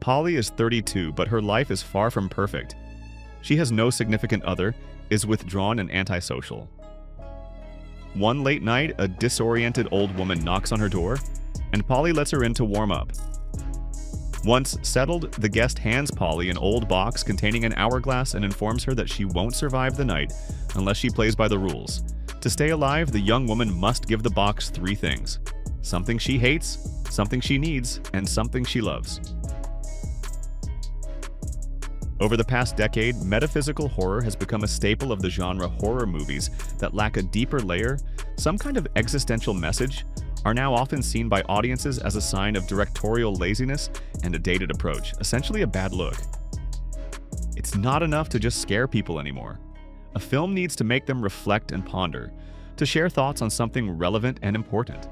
Polly is 32, but her life is far from perfect. She has no significant other, is withdrawn and antisocial. One late night, a disoriented old woman knocks on her door, and Polly lets her in to warm up. Once settled, the guest hands Polly an old box containing an hourglass and informs her that she won't survive the night unless she plays by the rules. To stay alive, the young woman must give the box 3 things: something she hates, something she needs, and something she loves. Over the past decade, metaphysical horror has become a staple of the genre. Horror movies that lack a deeper layer, some kind of existential message, are now often seen by audiences as a sign of directorial laziness and a dated approach, essentially a bad look. It's not enough to just scare people anymore. A film needs to make them reflect and ponder, to share thoughts on something relevant and important.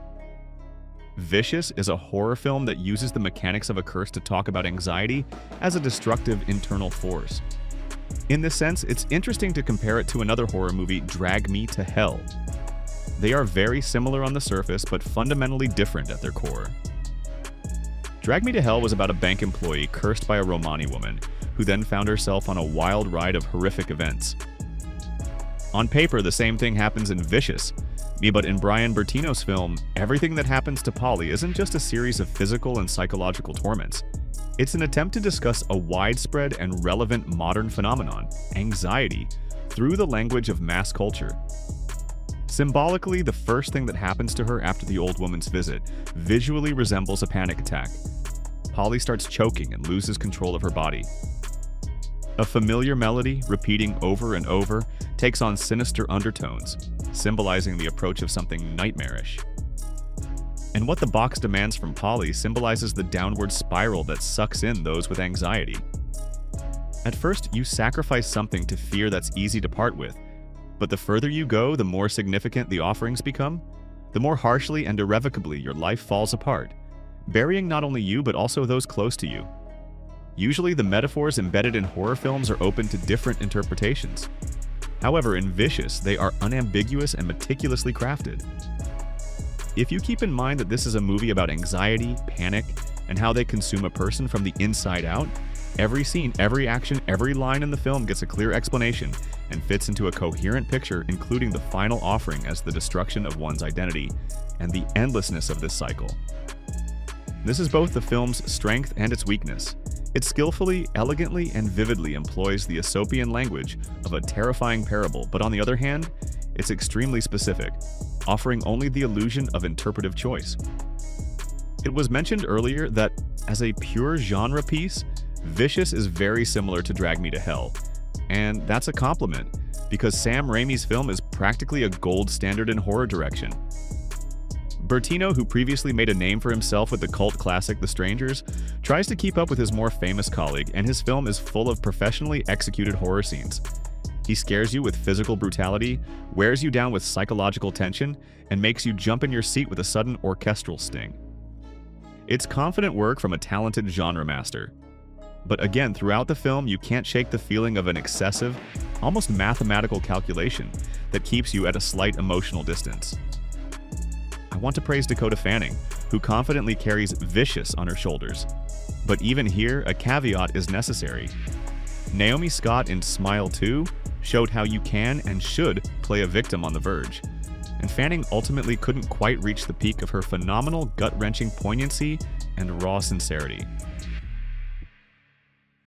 Vicious is a horror film that uses the mechanics of a curse to talk about anxiety as a destructive internal force. In this sense, it's interesting to compare it to another horror movie, Drag Me to Hell. They are very similar on the surface, but fundamentally different at their core. Drag Me to Hell was about a bank employee cursed by a Romani woman, who then found herself on a wild ride of horrific events. On paper, the same thing happens in Vicious, but in Brian Bertino's film, everything that happens to Polly isn't just a series of physical and psychological torments. It's an attempt to discuss a widespread and relevant modern phenomenon, anxiety, through the language of mass culture. Symbolically, the first thing that happens to her after the old woman's visit visually resembles a panic attack. Polly starts choking and loses control of her body. A familiar melody, repeating over and over, takes on sinister undertones, symbolizing the approach of something nightmarish. And what the box demands from Polly symbolizes the downward spiral that sucks in those with anxiety. At first, you sacrifice something to fear that's easy to part with, but the further you go, the more significant the offerings become, the more harshly and irrevocably your life falls apart, burying not only you but also those close to you. Usually, the metaphors embedded in horror films are open to different interpretations. However, in Vicious, they are unambiguous and meticulously crafted. If you keep in mind that this is a movie about anxiety, panic, and how they consume a person from the inside out, every scene, every action, every line in the film gets a clear explanation and fits into a coherent picture, including the final offering as the destruction of one's identity and the endlessness of this cycle. This is both the film's strength and its weakness. It skillfully, elegantly, and vividly employs the Aesopian language of a terrifying parable, but on the other hand, it's extremely specific, offering only the illusion of interpretive choice. It was mentioned earlier that, as a pure genre piece, Vicious is very similar to Drag Me to Hell, and that's a compliment, because Sam Raimi's film is practically a gold standard in horror direction. Bertino, who previously made a name for himself with the cult classic The Strangers, tries to keep up with his more famous colleague, and his film is full of professionally executed horror scenes. He scares you with physical brutality, wears you down with psychological tension, and makes you jump in your seat with a sudden orchestral sting. It's confident work from a talented genre master. But again, throughout the film, you can't shake the feeling of an excessive, almost mathematical calculation that keeps you at a slight emotional distance. I want to praise Dakota Fanning, who confidently carries Vicious on her shoulders. But even here, a caveat is necessary. Naomi Scott in Smile 2 showed how you can and should play a victim on the verge, and Fanning ultimately couldn't quite reach the peak of her phenomenal gut-wrenching poignancy and raw sincerity.